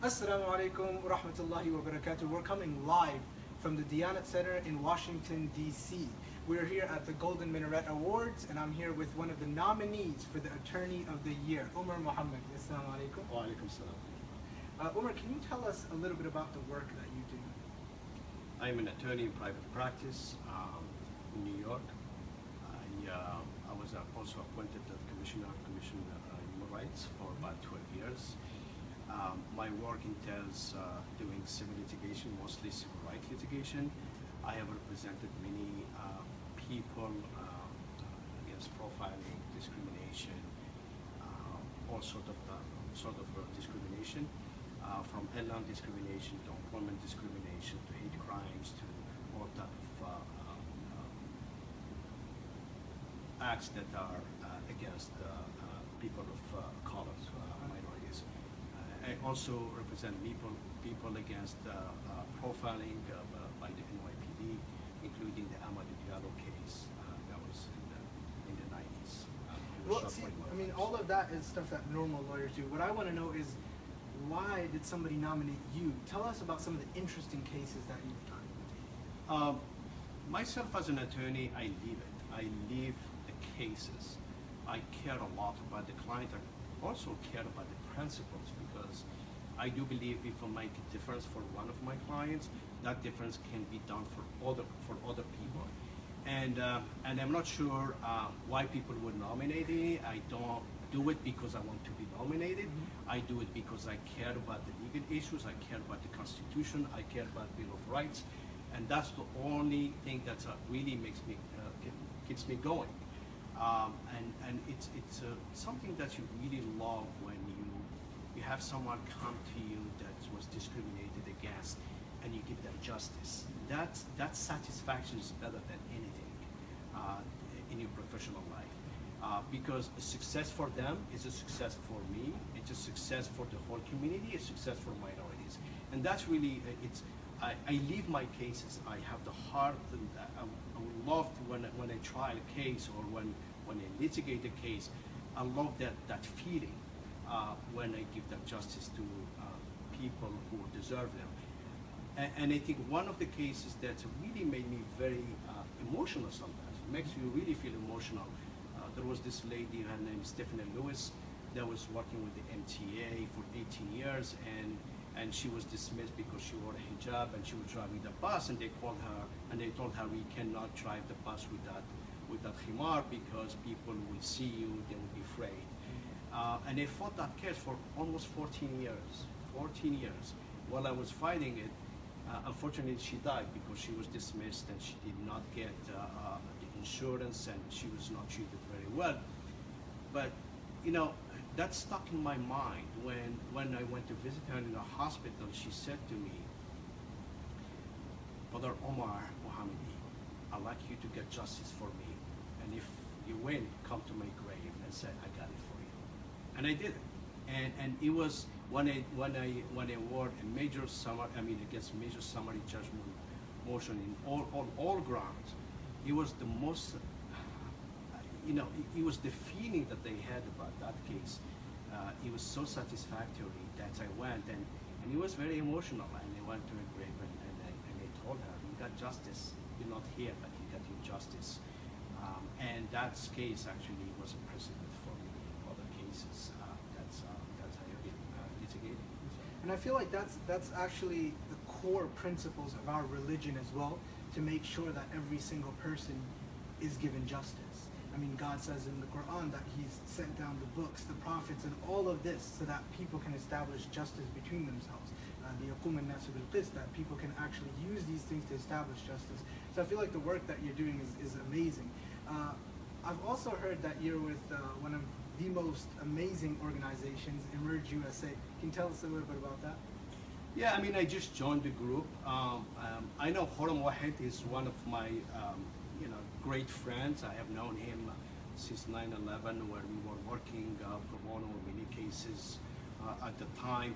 Assalamu alaikum wa rahmatullahi wa barakatuh. We're coming live from the Diyanat Center in Washington, D.C. We're here at the Golden Minaret Awards, and I'm here with one of the nominees for the Attorney of the Year, Omar Mohammedi. Assalamu alaikum. Wa alaikum salam. Omar, can you tell us a little bit about the work that you do? I'm an attorney in private practice in New York. I was also appointed as Commissioner of Human Rights for about 12 years. My work entails doing civil litigation, mostly civil rights litigation. I have represented many people against profiling, discrimination, all sort of discrimination, from airline discrimination to employment discrimination to hate crimes to all type of acts that are against people of color, minorities. I also represent people against profiling by the NYPD, including the Omar T case that was in the 90s. Well, see, I mean, all of that is stuff that normal lawyers do. What I want to know is, why did somebody nominate you? Tell us about some of the interesting cases that you've done. Myself as an attorney, I live it. I live the cases. I care a lot about the client. I also care about the principles, because I do believe if I make a difference for one of my clients, that difference can be done for other people. And I'm not sure why people would nominate me. I don't do it because I want to be nominated. I do it because I care about the legal issues. I care about the Constitution. I care about Bill of Rights, and that's the only thing that really makes me keeps me going. And it's something that you really love when you have someone come to you that was discriminated against, and you give them justice. That satisfaction is better than anything in your professional life, because a success for them is a success for me. It's a success for the whole community. A success for minorities, and that's really I live my cases. I have the heart, and I would love to, when I try a case or when I litigate a case, I love that feeling when I give them justice to people who deserve them. And I think one of the cases that really made me very emotional sometimes, it makes you really feel emotional. There was this lady, her name is Stephanie Lewis, that was working with the MTA for 18 years, and she was dismissed because she wore a hijab and she was driving the bus, and they called her and they told her, we cannot drive the bus with that khimar because people will see you, they will be afraid. And they fought that case for almost 14 years. 14 years. While I was fighting it, unfortunately she died because she was dismissed and she did not get the insurance, and she was not treated very well. But you know, that stuck in my mind when I went to visit her in the hospital. She said to me, Brother Omar Mohammedi, I'd like you to get justice for me, and if you win, come to my grave and say, I got it for you. And I did it. And it was when I award a major against major summary judgment motion in all grounds. It was the most, it was the feeling that they had about that case. It was so satisfactory that I went, and it was very emotional. And I went to a grave, and I told her, you got justice. You're not here, but you got your justice. And that case actually was a precedent for many other cases. That's how I've been litigating. And I feel like that's actually the core principles of our religion as well, to make sure that every single person is given justice. I mean, God says in the Quran that He's sent down the books, the prophets, and all of this so that people can establish justice between themselves. That people can actually use these things to establish justice. So I feel like the work that you're doing is amazing. I've also heard that you're with one of the most amazing organizations, Emerge USA. Can you tell us a little bit about that? Yeah, I mean, I just joined the group. I know Horam Wahed is one of my great friends. I have known him since 9/11, where we were working pro bono on many cases at the time.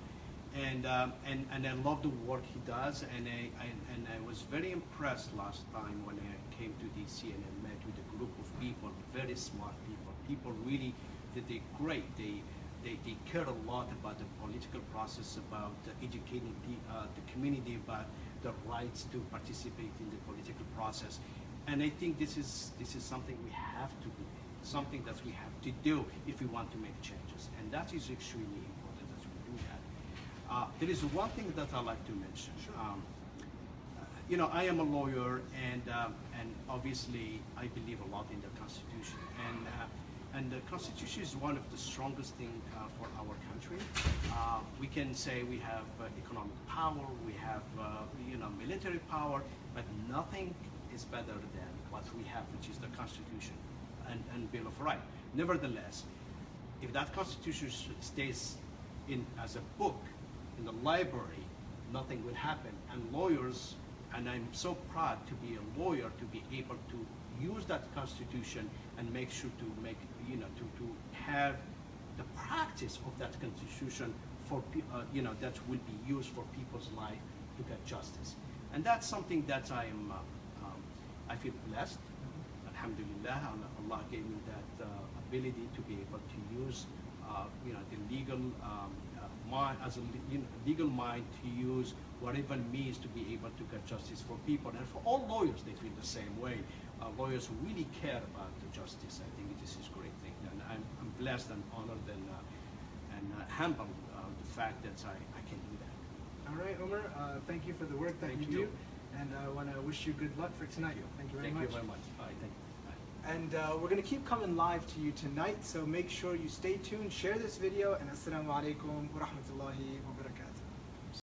And I love the work he does, and I was very impressed last time when I came to DC and I met with a group of people, very smart people. People really, they did great. They they care a lot about the political process, about educating the community about the rights to participate in the political process. And I think this is something we have to do, something that we have to do if we want to make changes. And that is extremely important that we do that. There is one thing that I like to mention. Sure. You know, I am a lawyer, and obviously I believe a lot in the Constitution. And the Constitution is one of the strongest things for our country. We can say we have economic power, we have you know, military power, but nothing is better than what we have, which is the Constitution and Bill of Rights. Nevertheless, if that Constitution stays in as a book in the library, nothing will happen. And lawyers, and I'm so proud to be a lawyer, to be able to use that Constitution and make sure to make, you know, to have the practice of that Constitution for, you know, that will be used for people's life to get justice. And that's something that I feel blessed. Alhamdulillah, Allah gave me that ability to be able to use, you know, the legal mind, as a legal mind, to use whatever means to be able to get justice for people. And for all lawyers, they feel the same way. Lawyers who really care about the justice. I think this is a great thing. And I'm blessed and honored and humbled the fact that I can do that. All right, Omar, thank you for the work that you do. And I want to wish you good luck for tonight. Thank you very much. Thank you very much. Bye. Thank you. Bye. And we're going to keep coming live to you tonight, so make sure you stay tuned, share this video, and assalamu alaikum wa rahmatullahi wa barakatuh.